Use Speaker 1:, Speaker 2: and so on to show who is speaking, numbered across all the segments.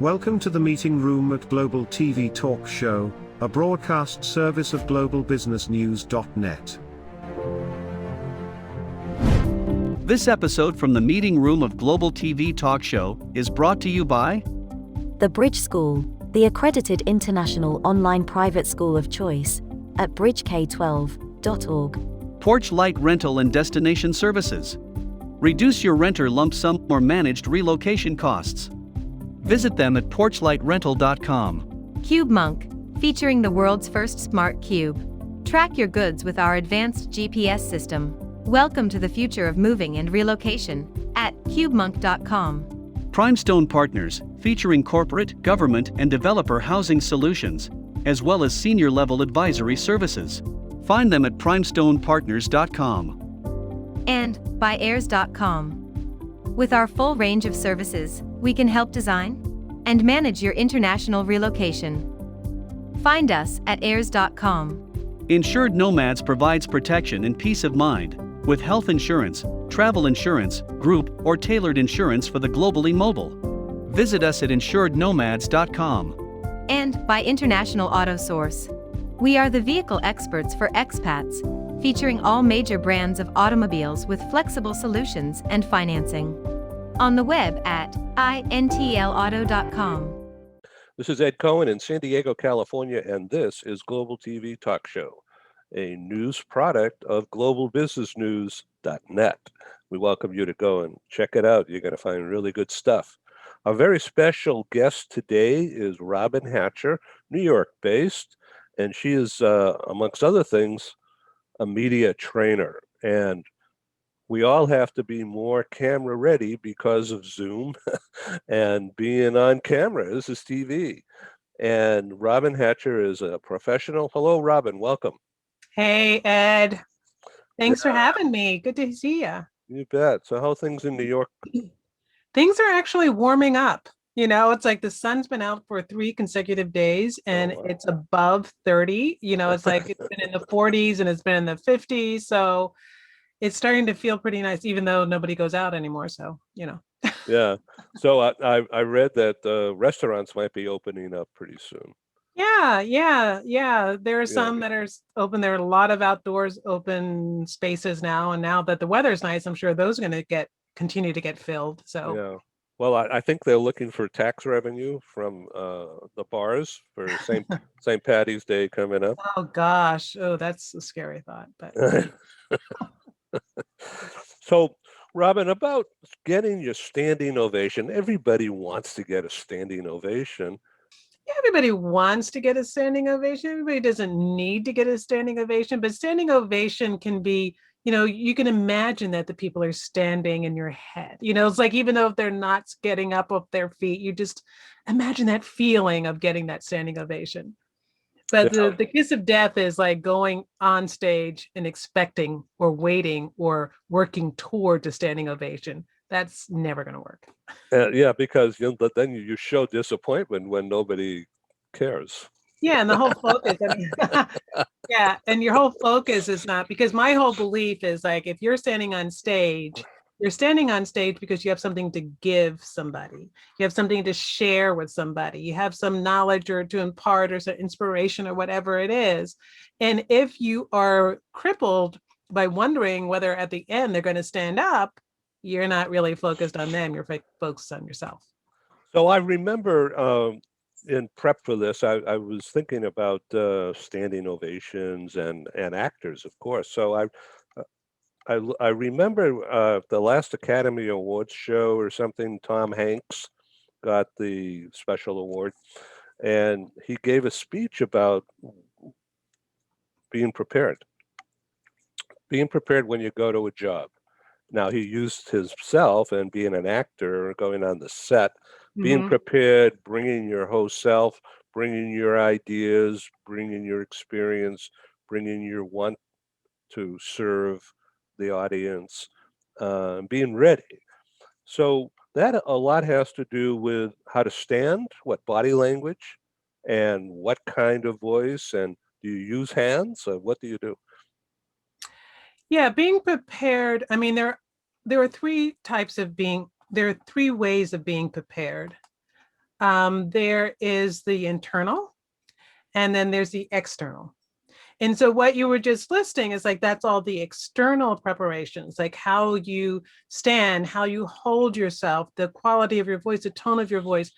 Speaker 1: Welcome to the meeting room at Global TV Talk Show, a broadcast service of globalbusinessnews.net.
Speaker 2: This episode from the meeting room of Global TV Talk Show is brought to you by
Speaker 3: The Bridge School, the accredited international online private school of choice, at bridgek12.org.
Speaker 2: Porch Light Rental and Destination Services. Reduce your renter lump sum or managed relocation costs. Visit them at porchlightrental.com.
Speaker 4: CubeMonk, featuring the world's first smart cube. Track your goods with our advanced GPS system. Welcome to the future of moving and relocation at cubemonk.com.
Speaker 2: Primestone Partners, featuring corporate, government, and developer housing solutions, as well as senior-level advisory services. Find them at primestonepartners.com.
Speaker 4: And by heirs.com. With our full range of services, we can help design and manage your international relocation. Find us at heirs.com.
Speaker 2: Insured Nomads provides protection and peace of mind, with health insurance, travel insurance, group, or tailored insurance for the globally mobile. Visit us at insurednomads.com.
Speaker 4: And by International Auto Source. We are the vehicle experts for expats, featuring all major brands of automobiles with flexible solutions and financing. On the web at intlauto.com.
Speaker 5: This is Ed Cohen in San Diego, California, and this is Global TV Talk Show, a news product of globalbusinessnews.net. We welcome you to go and check it out. You're going to find really good stuff. Our very special guest today is ROBYN HATCHER, New York-based, and she is, amongst other things, a media trainer. And we all have to be more camera ready because of Zoom and being on camera. This is TV. And ROBYN HATCHER is a professional. Hello, ROBYN. Welcome.
Speaker 6: Hey, Ed. Thanks for having me. Good to see you.
Speaker 5: You bet. So how are things in New York?
Speaker 6: Things are actually warming up. You know, it's like the sun's been out for 3 consecutive days and it's above 30. You know, it's like it's been in the 40s and it's been in the 50s. So it's starting to feel pretty nice, even though nobody goes out anymore. So, you know.
Speaker 5: Yeah. So I read that restaurants might be opening up pretty soon.
Speaker 6: Yeah. There are some that are open. There are a lot of outdoors open spaces now. And now that the weather's nice, I'm sure those are going to continue to get filled. So
Speaker 5: yeah. Well, I think they're looking for tax revenue from the bars for St. Patty's Day coming up.
Speaker 6: Oh gosh. Oh, that's a scary thought. But
Speaker 5: so, ROBYN, about getting your standing ovation, everybody wants to get a standing ovation.
Speaker 6: Everybody wants to get a standing ovation. Everybody doesn't need to get a standing ovation, but standing ovation can be, you know, you can imagine that the people are standing in your head. You know, it's like, even though if they're not getting up off their feet, you just imagine that feeling of getting that standing ovation. But the kiss of death is like going on stage and expecting or waiting or working toward a standing ovation. That's never going to work.
Speaker 5: Yeah, because then you show disappointment when nobody cares.
Speaker 6: Yeah, and the whole focus. I mean, yeah, and your whole focus is not, because my whole belief is like, if you're standing on stage, you're standing on stage because you have something to give somebody. You have something to share with somebody. You have some knowledge or to impart or some inspiration or whatever it is. And if you are crippled by wondering whether at the end they're going to stand up, you're not really focused on them. You're focused on yourself. So
Speaker 5: I remember in prep for this, I was thinking about standing ovations and actors, of course. So I remember the last Academy Awards show or something, Tom Hanks got the special award, and he gave a speech about being prepared when you go to a job. Now, he used himself and being an actor, going on the set, being prepared, bringing your whole self, bringing your ideas, bringing your experience, bringing your want to serve the audience, being ready. So that a lot has to do with how to stand, what body language, and what kind of voice, and do you use hands, or what do you do?
Speaker 6: Yeah, being prepared. I mean, there are 3 ways of being prepared. There is the internal, and then there's the external. And so what you were just listing is like, that's all the external preparations, like how you stand, how you hold yourself, the quality of your voice, the tone of your voice,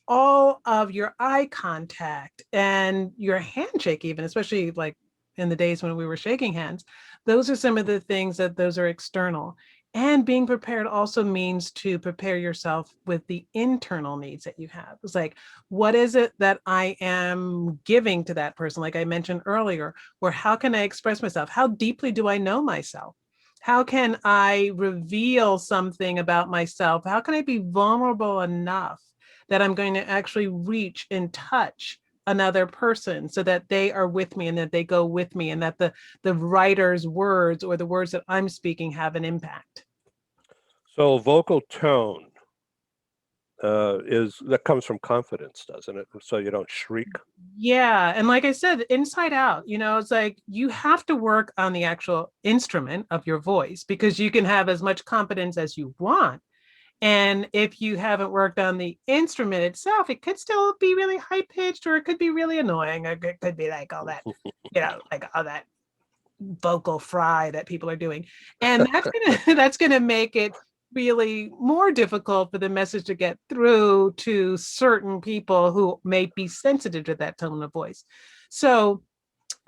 Speaker 6: all of your eye contact and your handshake, even, especially like in the days when we were shaking hands. Those are some of the things that those are external. And being prepared also means to prepare yourself with the internal needs that you have. It's like, what is it that I am giving to that person? Like I mentioned earlier, or how can I express myself? How deeply do I know myself? How can I reveal something about myself? How can I be vulnerable enough that I'm going to actually reach and touch another person so that they are with me and that they go with me, and that the writer's words or the words that I'm speaking have an impact.
Speaker 5: So vocal tone that comes from confidence, doesn't it? So you don't shriek.
Speaker 6: Yeah. And like I said, inside out, it's like you have to work on the actual instrument of your voice, because you can have as much confidence as you want. And if you haven't worked on the instrument itself, it could still be really high pitched, or it could be really annoying. Or it could be like all that, like all that vocal fry that people are doing. And that's gonna make it really more difficult for the message to get through to certain people who may be sensitive to that tone of voice. So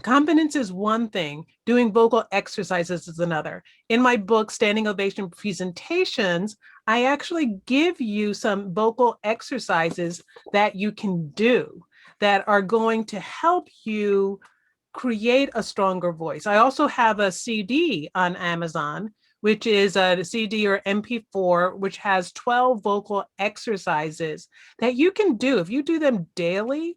Speaker 6: confidence is one thing, doing vocal exercises is another. In my book, Standing Ovation Presentations, I actually give you some vocal exercises that you can do that are going to help you create a stronger voice. I also have a CD on Amazon, which is a CD or MP4, which has 12 vocal exercises that you can do. If you do them daily,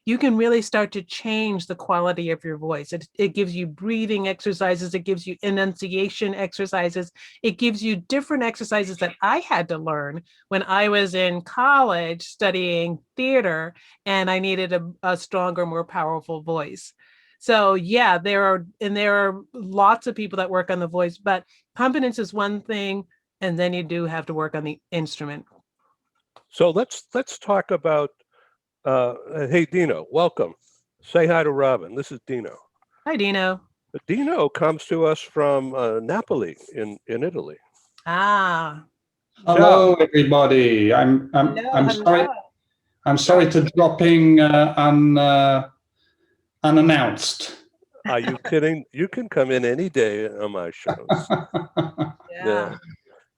Speaker 6: you can really start to change the quality of your voice. It gives you breathing exercises. It gives you enunciation exercises. It gives you different exercises that I had to learn when I was in college studying theater, and I needed a stronger, more powerful voice. So yeah, there are lots of people that work on the voice, but confidence is one thing, and then you do have to work on the instrument.
Speaker 5: So let's talk about. Hey, Dino, welcome. Say hi to Robin. This is Dino.
Speaker 6: Hi, Dino.
Speaker 5: Dino comes to us from Napoli in Italy.
Speaker 6: Ah.
Speaker 7: Hello, everybody. I'm
Speaker 6: hello.
Speaker 7: sorry to dropping unannounced.
Speaker 5: Are you kidding? You can come in any day on my shows.
Speaker 6: Yeah.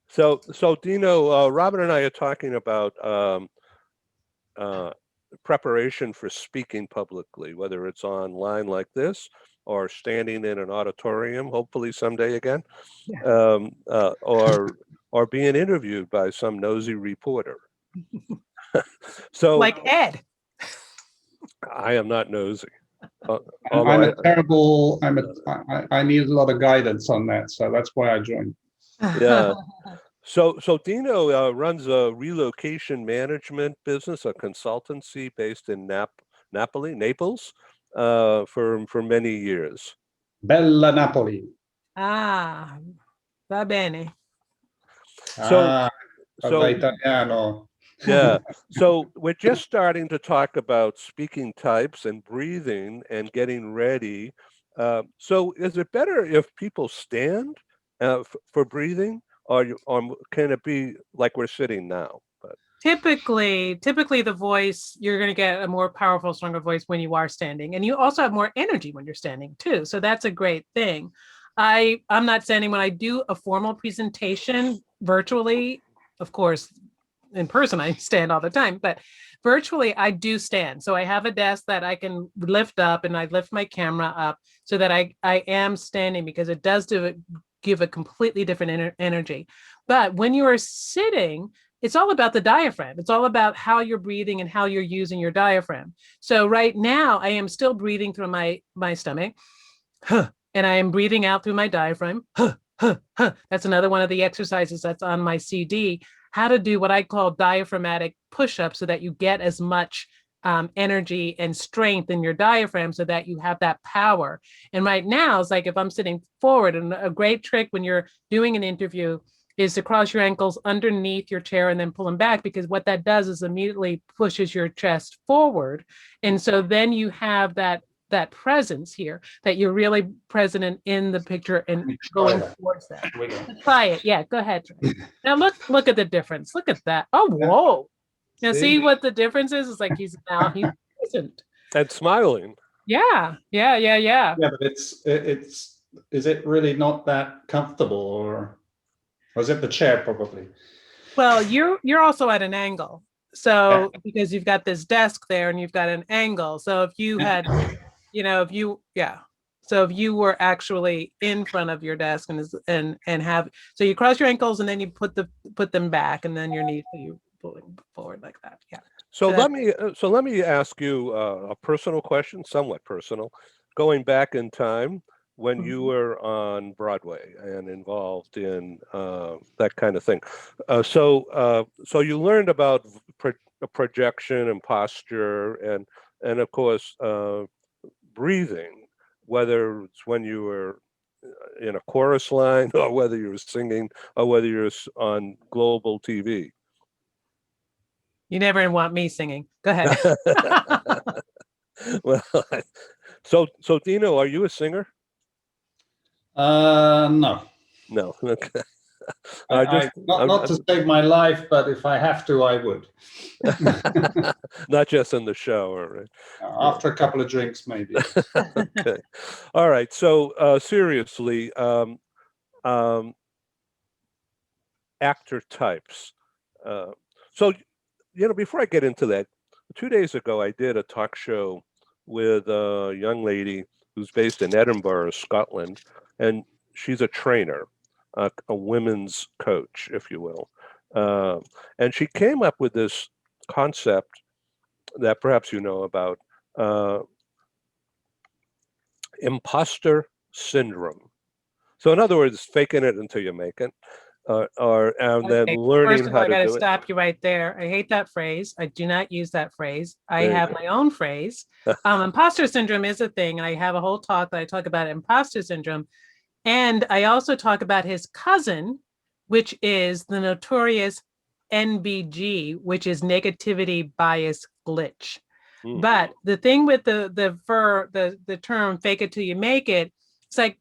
Speaker 5: So Dino, Robin and I are talking about preparation for speaking publicly, whether it's online like this or standing in an auditorium, hopefully someday again,
Speaker 6: Yeah.
Speaker 5: or being interviewed by some nosy reporter. So
Speaker 6: Like Ed.
Speaker 5: I am not nosy.
Speaker 7: I'm a terrible. I need a lot of guidance on that, so that's why I joined.
Speaker 5: Yeah. So Dino runs a relocation management business, a consultancy based in Naples, for many years.
Speaker 7: Bella Napoli.
Speaker 6: Ah, va bene.
Speaker 5: So
Speaker 7: Italiano.
Speaker 5: Yeah. So we're just starting to talk about speaking types and breathing and getting ready. So is it better if people stand for breathing, or can it be like we're sitting now? But
Speaker 6: Typically the voice, you're going to get a more powerful, stronger voice when you are standing, and you also have more energy when you're standing too. So that's a great thing. I'm not standing when I do a formal presentation virtually. Of course, in person I stand all the time, but virtually I do stand. So I have a desk that I can lift up, and I lift my camera up so that I am standing, because it does give a completely different energy. But when you are sitting, it's all about the diaphragm. It's all about how you're breathing and how you're using your diaphragm. So right now I am still breathing through my stomach, and I am breathing out through my diaphragm. That's another one of the exercises that's on my CD, how to do what I call diaphragmatic push-ups, so that you get as much energy and strength in your diaphragm, so that you have that power. And right now, it's like if I'm sitting forward, and a great trick when you're doing an interview, is to cross your ankles underneath your chair and then pull them back, because what that does is immediately pushes your chest forward. And so then you have that presence here, that you're really present in the picture and going towards that. Try it. Yeah, go ahead. Now look at the difference. Look at that. Oh, whoa. Now see what the difference is? It's like he's present.
Speaker 5: And smiling.
Speaker 6: Yeah.
Speaker 7: Yeah, but it's is it really not that comfortable, or was it the chair probably?
Speaker 6: Well, you're also at an angle. So because you've got this desk there and you've got an angle. So if you had, so if you were actually in front of your desk and have, so you cross your ankles and then you put them back, and then your knees, you pulling forward like that. Yeah.
Speaker 5: So let me ask you a personal question, somewhat personal, going back in time when you were on Broadway and involved in that kind of thing. So you learned about projection and posture and of course breathing, whether it's when you were in a chorus line or whether you were singing or whether you're on global TV.
Speaker 6: You never want me singing. Go ahead.
Speaker 5: Well, so Dino, are you a singer?
Speaker 7: No.
Speaker 5: No. Okay.
Speaker 7: Not to save my life, but if I have to, I would.
Speaker 5: Not just in the shower, right?
Speaker 7: After a couple of drinks, maybe.
Speaker 5: Okay. All right. So seriously, actor types. So, before I get into that, 2 days ago, I did a talk show with a young lady who's based in Edinburgh, Scotland, and she's a trainer, a women's coach, if you will. And she came up with this concept that perhaps you know about, imposter syndrome. So in other words, faking it until you make it. And then learning
Speaker 6: First of
Speaker 5: how
Speaker 6: all, I
Speaker 5: to
Speaker 6: got to
Speaker 5: do it.
Speaker 6: stop you right there. I hate that phrase. I do not use that phrase. I have my own phrase. Imposter syndrome is a thing, and I have a whole talk that I talk about imposter syndrome. And I also talk about his cousin, which is the notorious NBG, which is negativity bias glitch. But the thing with the term fake it till you make it, it's like,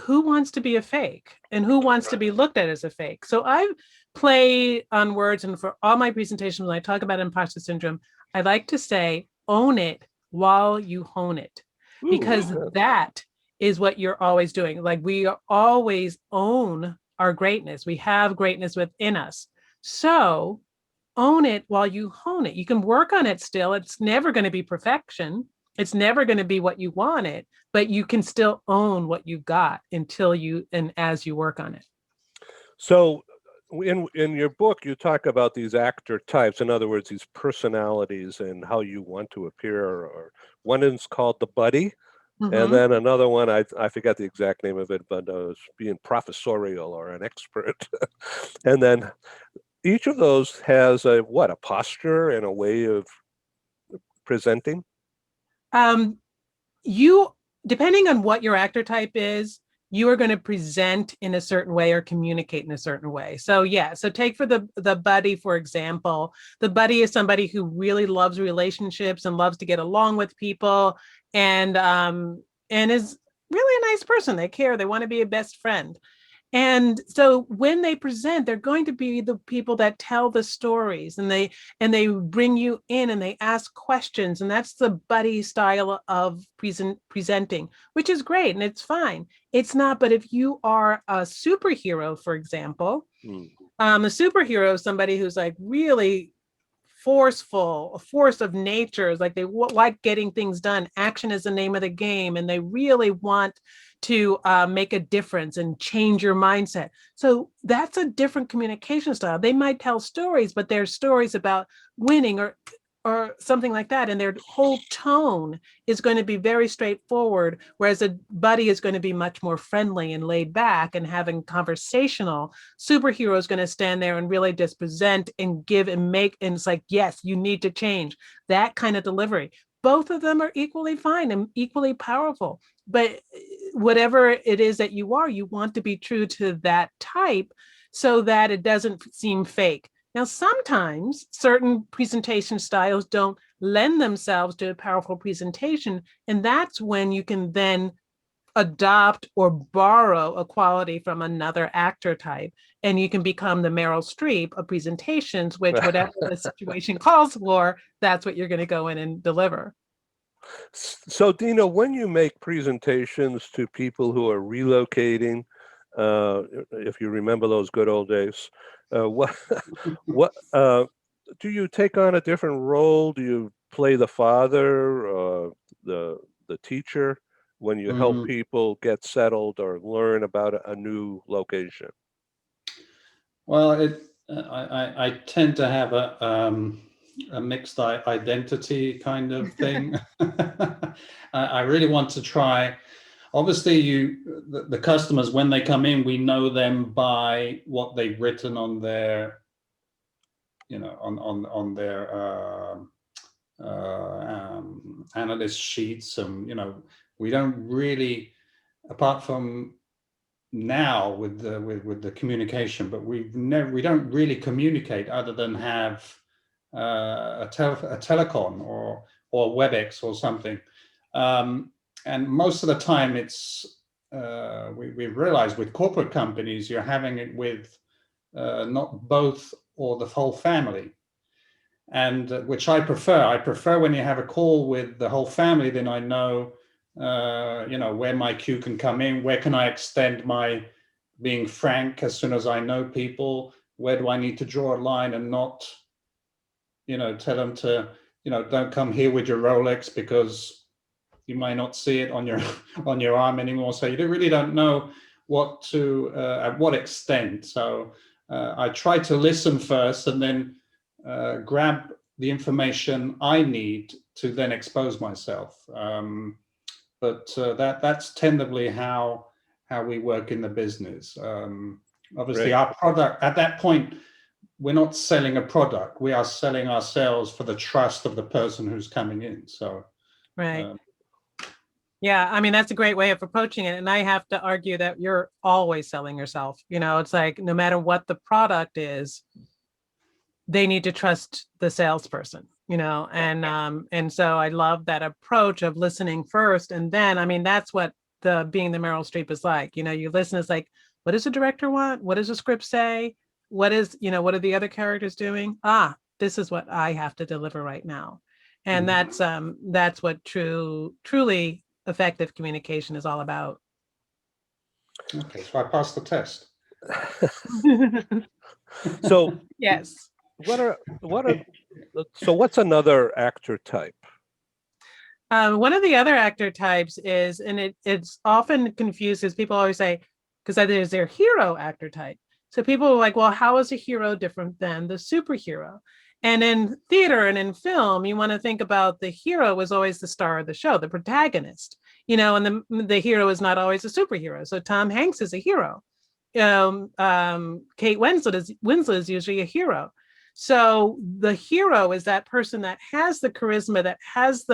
Speaker 6: who wants to be a fake and who wants to be looked at as a fake? So I play on words, and for all my presentations, when I talk about imposter syndrome, I like to say, own it while you hone it, because that is what you're always doing. Like, we always own our greatness. We have greatness within us. So own it while you hone it. You can work on it still. It's never going to be perfection. It's never going to be what you want it, but you can still own what you got as you work on it.
Speaker 5: So in your book, you talk about these actor types. In other words, these personalities and how you want to appear. Or one is called the buddy. And then another one, I forgot the exact name of it, but being professorial or an expert. And then each of those has a posture and a way of presenting?
Speaker 6: You, depending on what your actor type is, you are going to present in a certain way or communicate in a certain way. So take for the buddy, for example. The buddy is somebody who really loves relationships and loves to get along with people, and is really a nice person. They care. They want to be a best friend. And so when they present, they're going to be the people that tell the stories, and they bring you in and they ask questions. And that's the buddy style of presenting, which is great. And it's fine. It's not, but if you are a superhero, for example, a superhero is somebody who's like really forceful, a force of nature, is like they like getting things done. Action is the name of the game, and they really want to make a difference and change your mindset. So that's a different communication style. They might tell stories, but they're stories about winning or something like that, and their whole tone is going to be very straightforward, whereas a buddy is going to be much more friendly and laid back and having conversational. Superhero is going to stand there and really just present and give and make, and it's like, yes, you need to change. That kind of delivery. Both of them are equally fine and equally powerful. But whatever it is that you want to be true to that type, so that it doesn't seem fake. Now, sometimes certain presentation styles don't lend themselves to a powerful presentation, and that's when you can then adopt or borrow a quality from another actor type, and you can become the Meryl Streep of presentations, which whatever the situation calls for, that's what you're going to go in and deliver.
Speaker 5: So, Dino, when you make presentations to people who are relocating, if you remember those good old days, what do you take on a different role? Do you play the father, the teacher, when you help people get settled or learn about a new location?
Speaker 7: Well, I tend to have a mixed identity kind of thing. I really want to try. Obviously, the customers, when they come in, we know them by what they've written on their, on their analyst sheets, and we don't really, apart from now with the communication, but we don't really communicate other than have a telecon or WebEx or something, and most of the time it's we realize with corporate companies you're having it with not both or the whole family, and which I prefer when you have a call with the whole family. Then I know where my cue can come in, where can I extend my being frank as soon as I know people, where do I need to draw a line and not, tell them to, don't come here with your Rolex because you might not see it on your on your arm anymore. So you really don't know what to, at what extent. So I try to listen first and then grab the information I need to then expose myself. But that's tendably how we work in the business. Obviously, our product, at that point, we're not selling a product. We are selling ourselves for the trust of the person who's coming in. So,
Speaker 6: right. Yeah, I mean, that's a great way of approaching it. And I have to argue that you're always selling yourself. It's like no matter what the product is, they need to trust the salesperson, and so I love that approach of listening first. And then, I mean, that's what being the Meryl Streep is like. You listen, it's like, what does the director want? What does the script say? What are the other characters doing? This is what I have to deliver right now. And that's what truly effective communication is all about.
Speaker 7: Okay, so I passed the test.
Speaker 5: So
Speaker 6: yes.
Speaker 5: So what's another actor type?
Speaker 6: One of the other actor types is, and it's often confused, as people always say, because there's their hero actor type. So people are like, well, how is a hero different than the superhero? And in theater and in film, you want to think about the hero is always the star of the show, the protagonist, and the hero is not always a superhero. So Tom Hanks is a hero. Kate Winslet is usually a hero. So the hero is that person that has the charisma, that has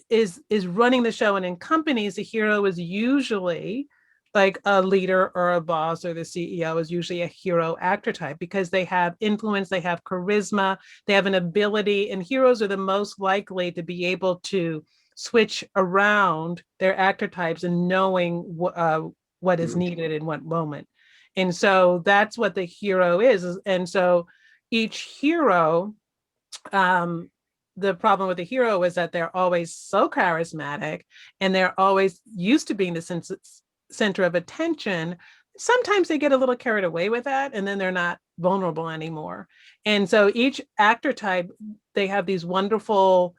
Speaker 6: is running the show, and in companies, the hero is usually like a leader or a boss, or the CEO is usually a hero actor type because they have influence, they have charisma, they have an ability, and heroes are the most likely to be able to switch around their actor types and knowing what is needed in what moment. And so that's what the hero is. And so each hero, the problem with the hero is that they're always so charismatic and they're always used to being the center of attention. Sometimes they get a little carried away with that and then they're not vulnerable anymore. And so each actor type, they have these wonderful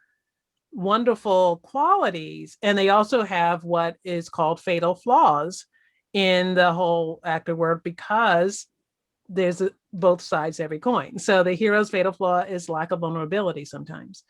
Speaker 6: qualities, and they also have what is called fatal flaws in the whole actor world, because there's both sides to every coin. So the hero's fatal flaw is lack of vulnerability sometimes.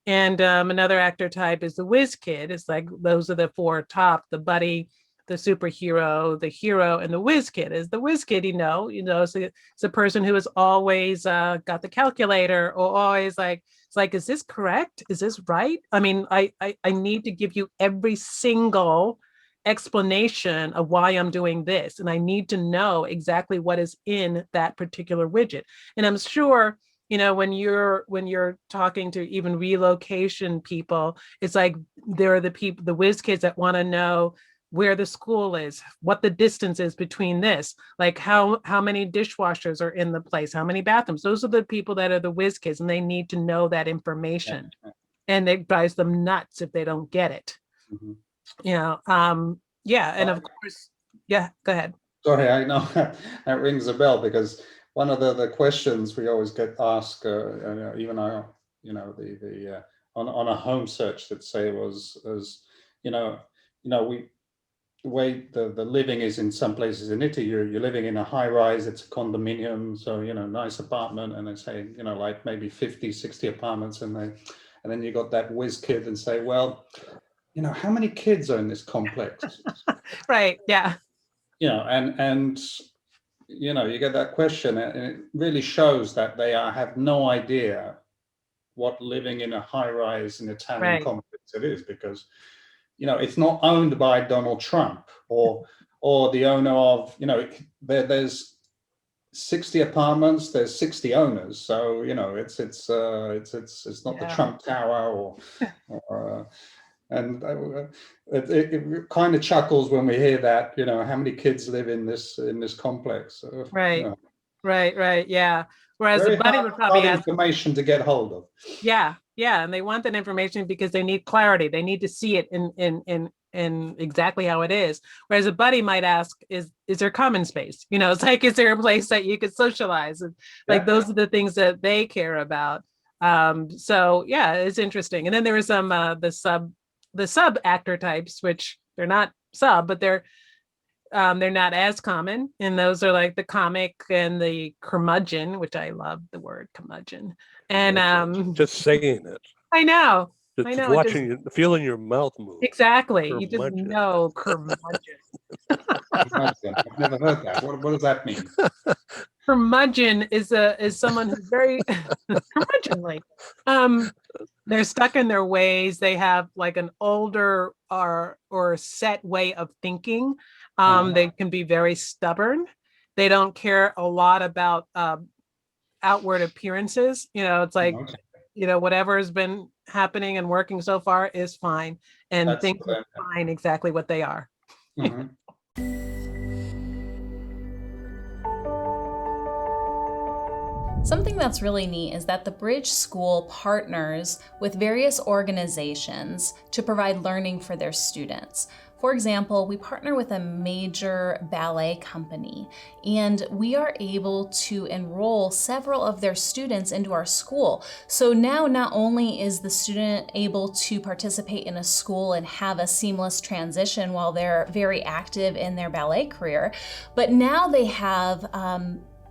Speaker 6: And another actor type is the whiz kid. It's like those are the four top: the buddy, the superhero, the hero, and the whiz kid. Is the whiz kid, it's a person who has always got the calculator, or always like, it's like, is this correct? Is this right? I mean, I need to give you every single explanation of why I'm doing this. And I need to know exactly what is in that particular widget. And I'm sure, when you're talking to even relocation people, it's like there are the whiz kids that want to know where the school is, what the distance is between this, like how many dishwashers are in the place, how many bathrooms. Those are the people that are the whiz kids, and they need to know that information. And it drives them nuts if they don't get it. And of course, go ahead.
Speaker 7: Sorry, I know that rings a bell, because one of the questions we always get asked, even on a home search, that say was the way the living is in some places in Italy, you're living in a high rise, it's a condominium, so nice apartment, and they say like maybe 50, 60 apartments, and then you got that whiz kid and say, well, how many kids are in this complex?
Speaker 6: Right. Yeah.
Speaker 7: And you get that question, and it really shows that they have no idea what living in a high rise in Italian complex it is, because it's not owned by Donald Trump or the owner of, there's 60 apartments, there's 60 owners. So, it's not the Trump Tower and it kind of chuckles when we hear that, how many kids live in this complex.
Speaker 6: Right. Yeah. Whereas a buddy would probably ask
Speaker 7: information to get hold of.
Speaker 6: Yeah. And they want that information because they need clarity. They need to see it in exactly how it is. Whereas a buddy might ask, is there common space? It's like, is there a place that you could socialize? Like those are the things that they care about. So yeah, it's interesting. And then there was some the sub actor types, which they're not sub, but they're not as common. And those are like the comic and the curmudgeon, which I love the word curmudgeon. And
Speaker 5: just saying it.
Speaker 6: I know.
Speaker 5: Just watching, feeling your mouth move.
Speaker 6: Exactly. You just know curmudgeon.
Speaker 7: I've never heard that. What does that mean?
Speaker 6: Curmudgeon is someone who's very curmudgeonly. They're stuck in their ways. They have like an older or set way of thinking. They can be very stubborn. They don't care a lot about outward appearances. It's like, whatever has been happening and working so far is fine, and things are fine exactly what they are.
Speaker 8: Something that's really neat is that the Bridge School partners with various organizations to provide learning for their students. For example, we partner with a major ballet company, and we are able to enroll several of their students into our school. So now not only is the student able to participate in a school and have a seamless transition while they're very active in their ballet career, but now they have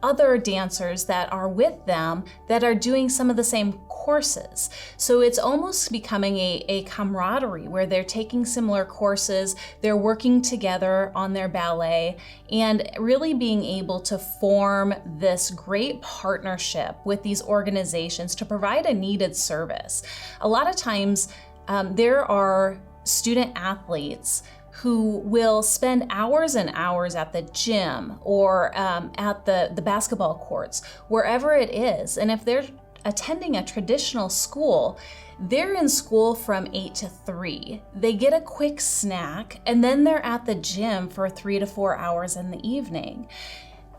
Speaker 8: other dancers that are with them that are doing some of the same courses. So it's almost becoming a camaraderie where they're taking similar courses, they're working together on their ballet, and really being able to form this great partnership with these organizations to provide a needed service. A lot of times there are student athletes who will spend hours and hours at the gym or at the basketball courts, wherever it is. And if they're attending a traditional school, they're in school from 8 to 3. They get a quick snack, and then they're at the gym for 3 to 4 hours in the evening.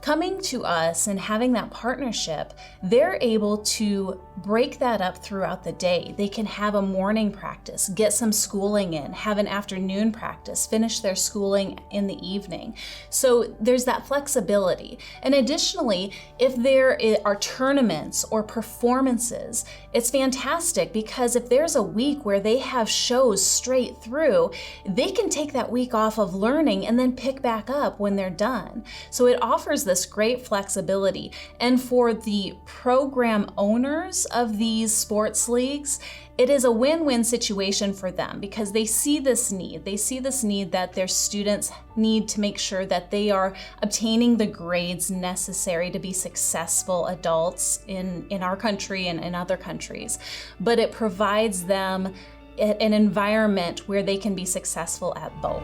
Speaker 8: Coming to us and having that partnership, they're able to break that up throughout the day. They can have a morning practice, get some schooling in, have an afternoon practice, finish their schooling in the evening. So there's that flexibility. And additionally, if there are tournaments or performances, it's fantastic, because if there's a week where they have shows straight through, they can take that week off of learning and then pick back up when they're done. So it offers this great flexibility. And for the program owners of these sports leagues, it is a win-win situation for them, because they see this need. They see this need that their students need to make sure that they are obtaining the grades necessary to be successful adults in our country and in other countries. But it provides them an environment where they can be successful at both.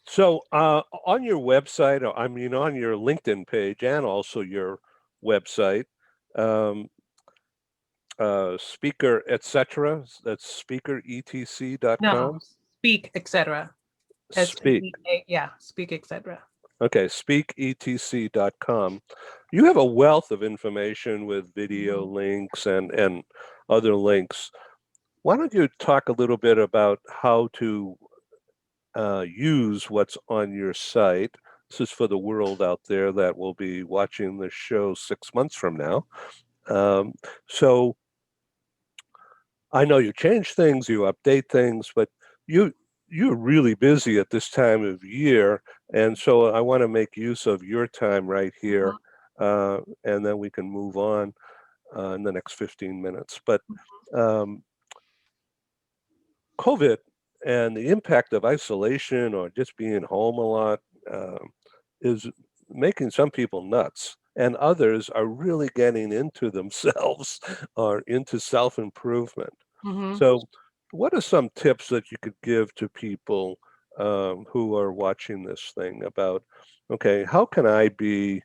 Speaker 5: So on your website, or I mean on your LinkedIn page and also your website, speaker, etc. That's speakeretc.com.
Speaker 6: No, speak, etc.
Speaker 5: Speak.
Speaker 6: Yeah, speak, etc.
Speaker 5: Okay, speakeretc.com. You have a wealth of information with video links and other links. Why don't you talk a little bit about how to use what's on your site? This is for the world out there that will be watching the show 6 months from now. So I know you change things, you update things, but you're really busy at this time of year, and so I want to make use of your time right here, and then we can move on in the next 15 minutes. But COVID and the impact of isolation or just being home a lot is making some people nuts, and others are really getting into themselves or into self-improvement.
Speaker 6: Mm-hmm.
Speaker 5: So what are some tips that you could give to people who are watching this thing about, okay, how can I be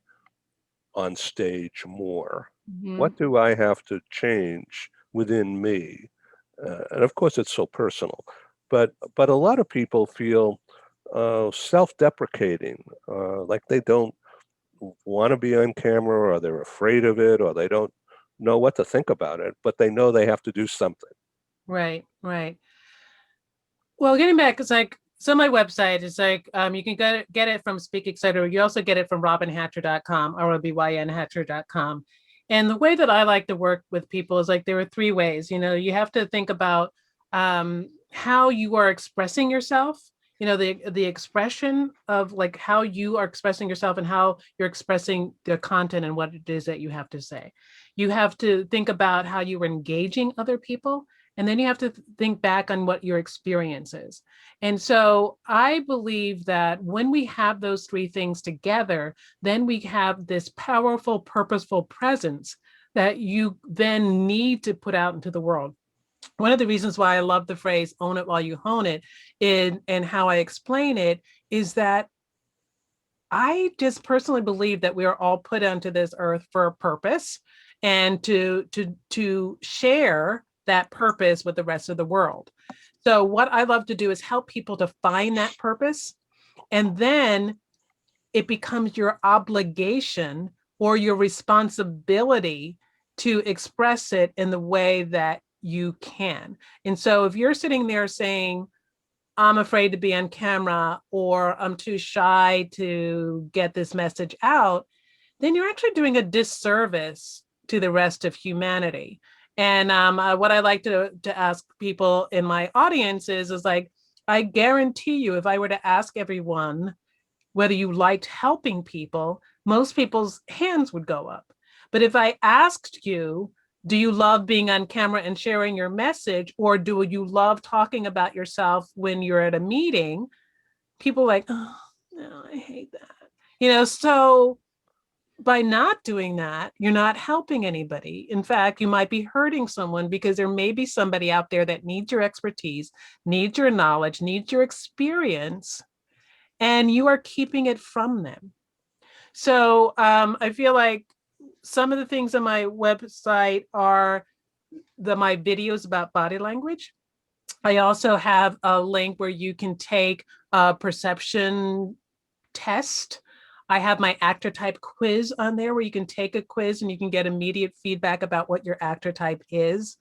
Speaker 5: on stage more?
Speaker 6: Mm-hmm.
Speaker 5: What do I have to change within me? And of course, it's so personal, but a lot of people feel self-deprecating, like they don't want to be on camera, or they're afraid of it, or they don't know what to think about it, but they know they have to do something.
Speaker 6: Right, right. Well, getting back, it's like, so my website is like, you can get it from Speak, etc. You also get it from robynhatcher.com, ROBYN And the way that I like to work with people is like, there are 3 ways. You have to think about how you are expressing yourself, the expression of like how you are expressing yourself and how you're expressing the content and what it is that you have to say. You have to think about how you are engaging other people. And then you have to think back on what your experience is. And so I believe that when we have those 3 things together, then we have this powerful, purposeful presence that you then need to put out into the world. One of the reasons why I love the phrase "own it while you hone it" and how I explain it is that I just personally believe that we are all put onto this earth for a purpose, and to share that purpose with the rest of the world. So what I love to do is help people to find that purpose, and then it becomes your obligation or your responsibility to express it in the way that you can. And so if you're sitting there saying, I'm afraid to be on camera, or I'm too shy to get this message out, then you're actually doing a disservice to the rest of humanity. And what I like to ask people in my audience is like, I guarantee you, if I were to ask everyone whether you liked helping people, most people's hands would go up. But if I asked you, do you love being on camera and sharing your message, or do you love talking about yourself when you're at a meeting? People are like, oh, no, I hate that. So by not doing that, you're not helping anybody. In fact, you might be hurting someone, because there may be somebody out there that needs your expertise, needs your knowledge, needs your experience, and you are keeping it from them. So I feel like some of the things on my website are my videos about body language. I also have a link where you can take a perception test. I have my actor type quiz on there, where you can take a quiz and you can get immediate feedback about what your actor type is.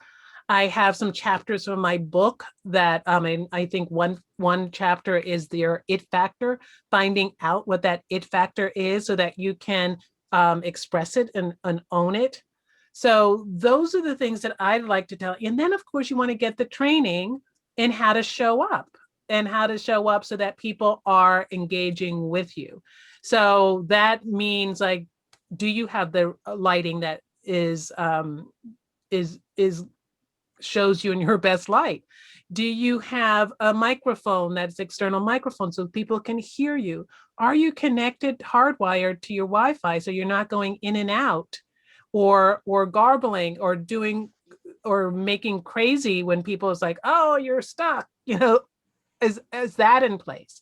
Speaker 6: I have some chapters from my book that I think one chapter is your it factor, finding out what that it factor is so that you can express it and own it. So those are the things that I'd like to tell. And then, of course, you want to get the training in how to show up so that people are engaging with you. So that means, like, do you have the lighting that is shows you in your best light? Do you have a microphone that's external microphone so people can hear you? Are you connected, hardwired to your Wi-Fi, so you're not going in and out or garbling or doing or making crazy when people is like, oh, you're stuck, is that in place?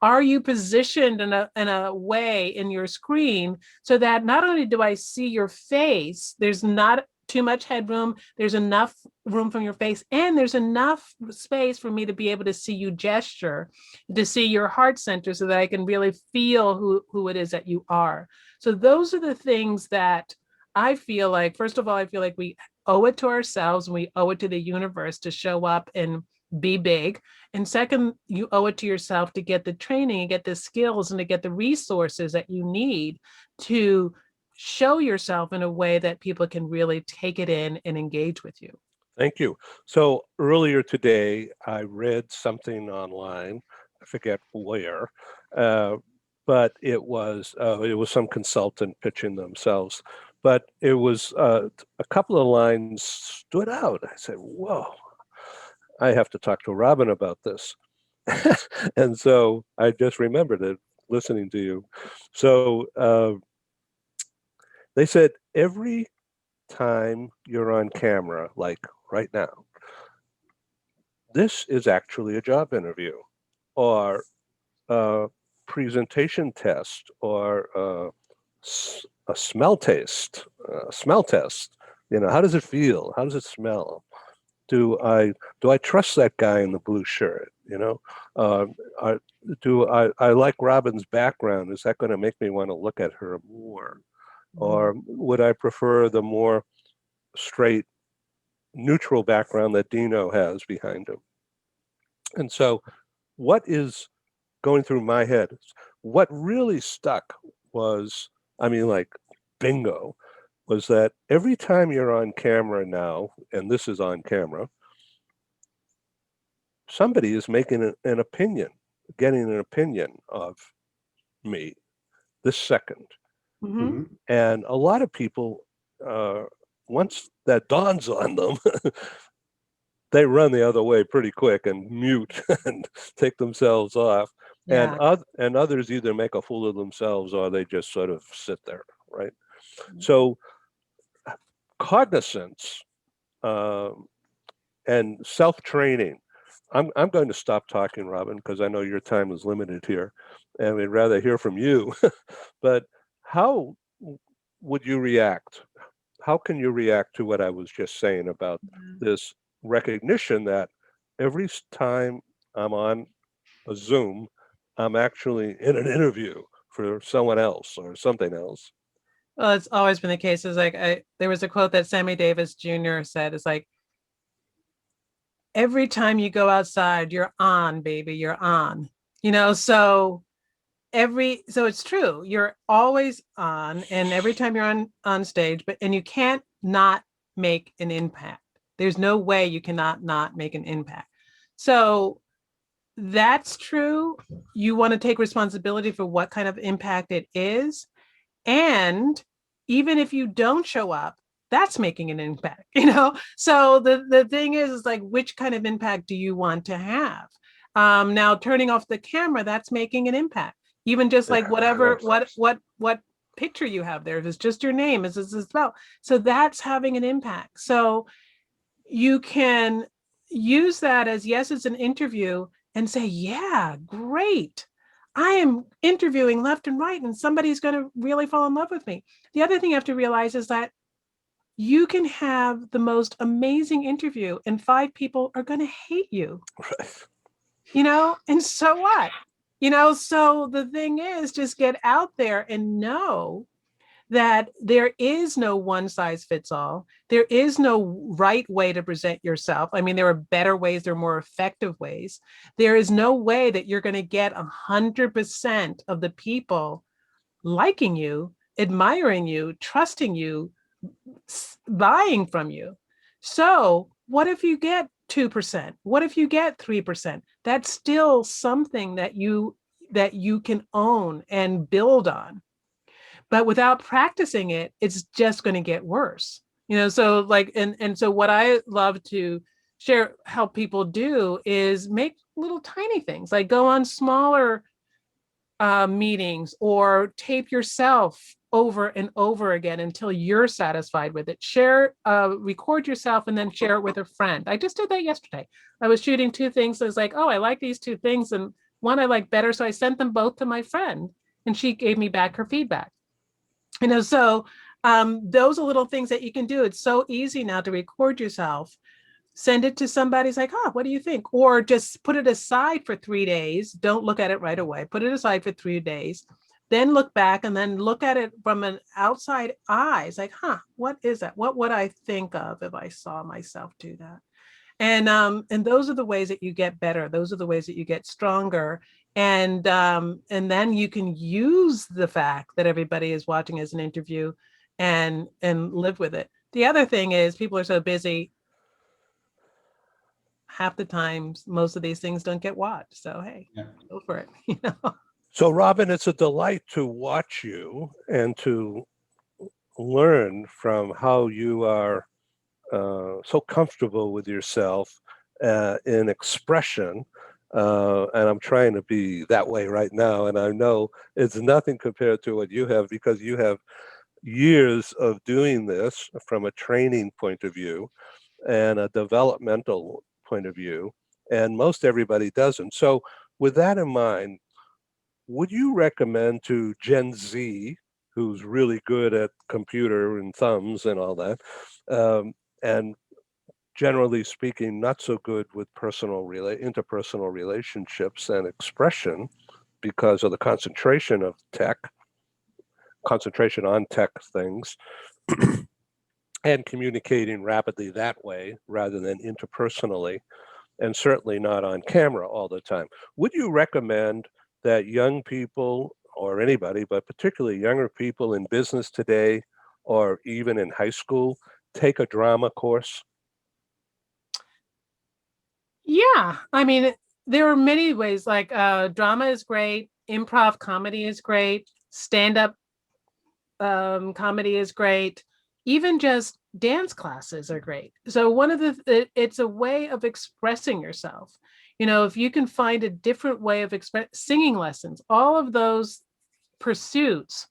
Speaker 6: Are you positioned in a way in your screen so that not only do I see your face, there's not too much headroom, there's enough room from your face, and there's enough space for me to be able to see you gesture, to see your heart center so that I can really feel who it is that you are. So those are the things that I feel like, first of all, I feel like we owe it to ourselves and we owe it to the universe to show up and be big. And second, you owe it to yourself to get the training and get the skills and to get the resources that you need to show yourself in a way that people can really take it in and engage with you.
Speaker 5: Thank you. So earlier today, I read something online, I forget where, but it was some consultant pitching themselves. But it was a couple of lines stood out. I said, whoa, I have to talk to ROBYN about this. And so I just remembered it listening to you. So they said every time you're on camera, like right now, this is actually a job interview or a presentation test or a smell test. How does it feel? How does it smell? Do I trust that guy in the blue shirt? Do I like ROBYN's background? Is that going to make me want to look at her more? Or would I prefer the more straight, neutral background that Dino has behind him? And so what is going through my head, what really stuck was, bingo, was that every time you're on camera now, and this is on camera, somebody is making an opinion, getting an opinion of me this second.
Speaker 6: Mm-hmm.
Speaker 5: And a lot of people, once that dawns on them, they run the other way pretty quick and mute and take themselves off.
Speaker 6: Yeah.
Speaker 5: And others either make a fool of themselves or they just sort of sit there, right? So cognizance and self-training. I'm going to stop talking, ROBYN, because I know your time is limited here, and we'd rather hear from you. But how would you react? How can you react to what I was just saying about this recognition that every time I'm on a Zoom, I'm actually in an interview for someone else or something else?
Speaker 6: Well, it's always been the case. It's like there was a quote that Sammy Davis Jr. said. It's like, every time you go outside, you're on, baby, you're on. So it's true. You're always on, and every time you're on stage, and you can't not make an impact. There's no way you cannot not make an impact. So that's true. You want to take responsibility for what kind of impact it is. And even if you don't show up, that's making an impact, So the thing is like, which kind of impact do you want to have? Now turning off the camera, that's making an impact. Even just like whatever, what picture you have there, if it's just your name, is this as well. So that's having an impact. So you can use that as, yes, it's an interview, and say, yeah, great. I am interviewing left and right, and somebody's going to really fall in love with me. The other thing you have to realize is that you can have the most amazing interview and 5 people are going to hate you. Right. And so what? So the thing is, just get out there and know that there is no one size fits all. There is no right way to present yourself. I mean, there are better ways, there are more effective ways. There is no way that you're going to get 100% of the people liking you, admiring you, trusting you, buying from you. So what if you get 2%? What if you get 3%? That's still something that you can own and build on. But without practicing it, it's just going to get worse. So like, and so what I love to help people do is make little tiny things, like go on smaller meetings or tape yourself over and over again until you're satisfied with it. Record yourself and then share it with a friend. I just did that yesterday. I was shooting 2 things. I was like, oh, I like these 2 things, and one I like better. So I sent them both to my friend, and she gave me back her feedback. So those are little things that you can do. It's so easy now to record yourself, send it to somebody's like, oh, what do you think? Or just put it aside for 3 days. Don't look at it right away. Put it aside for 3 days. Then look back and then look at it from an outside eyes, like, what is that? What would I think of if I saw myself do that? And those are the ways that you get better. Those are the ways that you get stronger. And then you can use the fact that everybody is watching as an interview and live with it. The other thing is people are so busy. Half the times, most of these things don't get watched. So, hey, go for it.
Speaker 5: So, Robyn, it's a delight to watch you and to learn from how you are so comfortable with yourself in expression. And I'm trying to be that way right now. And I know it's nothing compared to what you have, because you have years of doing this from a training point of view and a developmental point of view. And most everybody doesn't. So with that in mind, would you recommend to Gen Z, who's really good at computer and thumbs and all that, and generally speaking, not so good with interpersonal relationships and expression because of the concentration on tech things, and communicating rapidly that way rather than interpersonally, and certainly not on camera all the time? Would you recommend that young people, or anybody, but particularly younger people in business today, or even in high school, take a drama course?
Speaker 6: Yeah, I mean, there are many ways. Like drama is great, improv comedy is great, stand-up comedy is great, even just dance classes are great. So it's a way of expressing yourself. If you can find a different way of singing lessons, all of those pursuits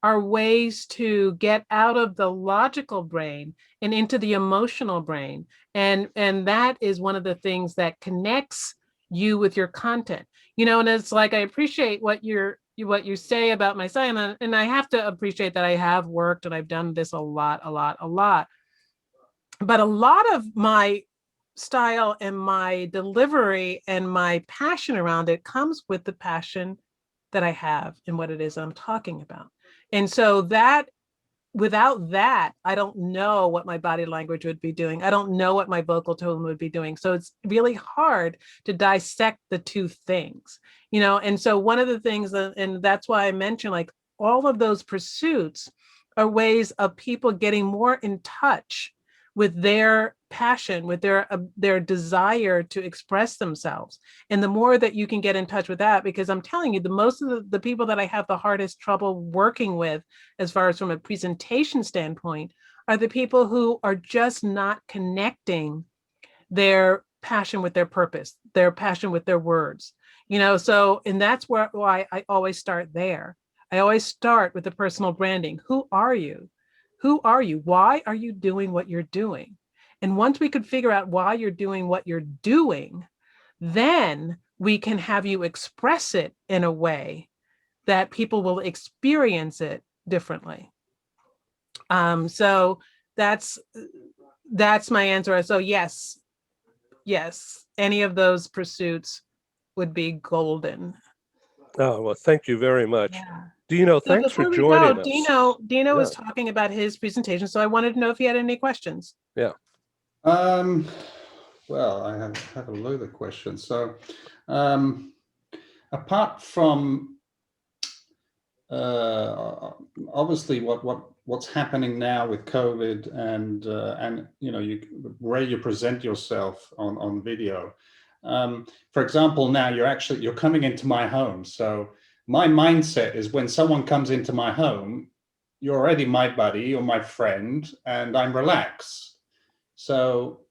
Speaker 6: are ways to get out of the logical brain and into the emotional brain. And that is one of the things that connects you with your content. And it's like, I appreciate what you say about my son, and I have to appreciate that I have worked and I've done this a lot. But a lot of my style and my delivery and my passion around it comes with the passion that I have in what it is I'm talking about. And so without that, I don't know what my body language would be doing. I don't know what my vocal tone would be doing. So it's really hard to dissect the 2 things, And so one of the things, and that's why I mentioned, like, all of those pursuits are ways of people getting more in touch with their passion, with their desire to express themselves. And the more that you can get in touch with that, because I'm telling you, the most of the people that I have the hardest trouble working with, as far as from a presentation standpoint, are the people who are just not connecting their passion with their purpose, their passion with their words. So, and that's why I always start there. I always start with the personal branding. Who are you? Who are you? Why are you doing what you're doing? And once we could figure out why you're doing what you're doing, then we can have you express it in a way that people will experience it differently. So that's my answer. So yes, any of those pursuits would be golden.
Speaker 5: Oh, well, thank you very much. Yeah. Dino, thanks for joining us.
Speaker 6: Dino was talking about his presentation, so I wanted to know if he had any questions.
Speaker 5: Yeah.
Speaker 7: Well, I have a load of questions. So, apart from obviously what's happening now with COVID and where you present yourself on video. For example, now you're coming into my home. So my mindset is, when someone comes into my home, you're already my buddy or my friend, and I'm relaxed. So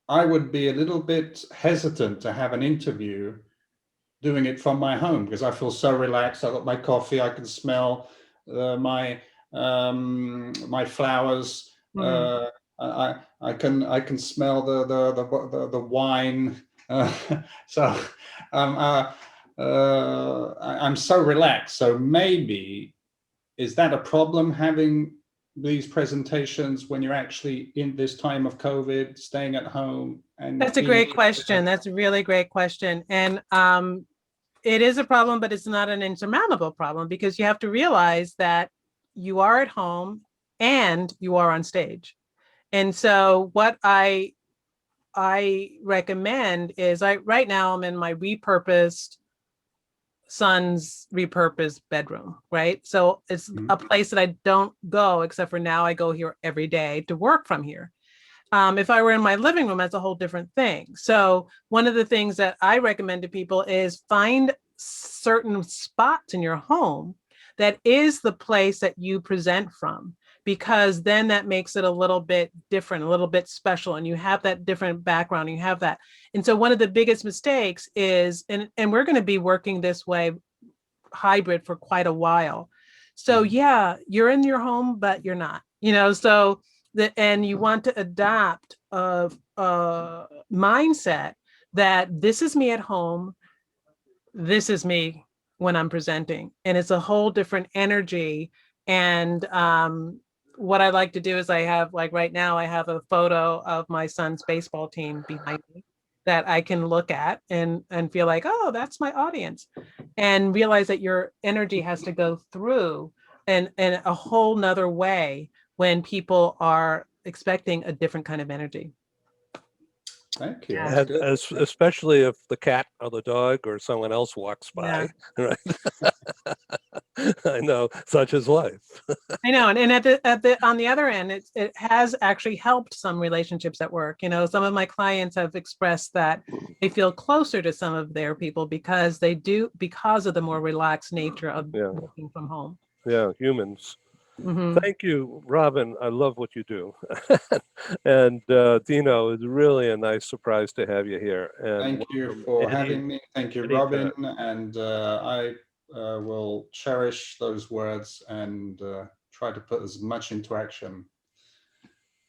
Speaker 7: I would be a little bit hesitant to have an interview doing it from my home, because I feel so relaxed. I got my coffee, I can smell my my flowers. I can smell the wine. So I'm so relaxed. So maybe, is that a problem, having these presentations when you're actually in this time of COVID, staying at home? And
Speaker 6: That's a great question. That's a really great question. And it is a problem, but it's not an insurmountable problem, because you have to realize that you are at home and you are on stage. And so what I recommend is, right now I'm in my son's repurposed bedroom, right? So it's a place that I don't go, except for now I go here every day to work from here. If I were in my living room, that's a whole different thing. So one of the things that I recommend to people is find certain spots in your home that is the place that you present from, because then that makes it a little bit different, a little bit special, and you have that different background, you have that. And so one of the biggest mistakes is, and we're going to be working this way hybrid for quite a while. So yeah, you're in your home, but you're not, so and you want to adopt a mindset that this is me at home, this is me when I'm presenting, and it's a whole different energy. And what I like to do is, I have, like right now, I have a photo of my son's baseball team behind me that I can look at and feel like, oh, that's my audience, and realize that your energy has to go through in a whole nother way when people are expecting a different kind of energy.
Speaker 7: Thank you.
Speaker 6: Yeah.
Speaker 5: Especially if the cat or the dog or someone else walks by, right? I know, such is life.
Speaker 6: I know, and on the other end, it has actually helped some relationships at work. Some of my clients have expressed that they feel closer to some of their people because of the more relaxed nature of working from home.
Speaker 5: Yeah, humans. Thank you, Robyn. I love what you do. And Dino, it's really a nice surprise to have you here. And
Speaker 7: thank you for having me. Thank you, Robyn. And I will cherish those words and try to put as much into action.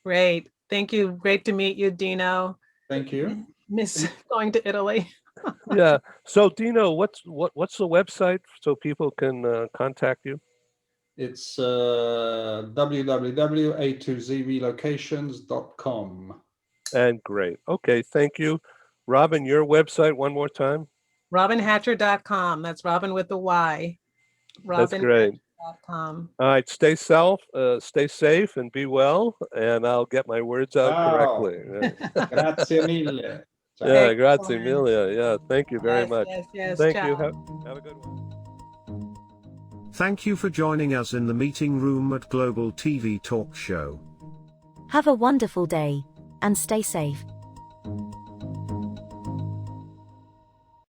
Speaker 6: Great. Thank you. Great to meet you, Dino.
Speaker 7: Thank you.
Speaker 6: Miss going to Italy.
Speaker 5: Yeah. So Dino, what's the website so people can contact you?
Speaker 7: It's www.a2zrelocations.com.
Speaker 5: And great. Okay, thank you. Robyn, your website one more time?
Speaker 6: ROBYNHATCHER.com. That's Robyn with the Y.
Speaker 5: That's great.
Speaker 6: All
Speaker 5: right, stay safe and be well, and I'll get my words out correctly.
Speaker 7: Grazie mille.
Speaker 5: Yeah, grazie mille. Yeah, thank you very much.
Speaker 6: Yes,
Speaker 5: thank
Speaker 6: ciao.
Speaker 5: you. Have a good one.
Speaker 1: Thank you for joining us in the meeting room at Global TV Talk Show.
Speaker 3: Have a wonderful day, and stay safe.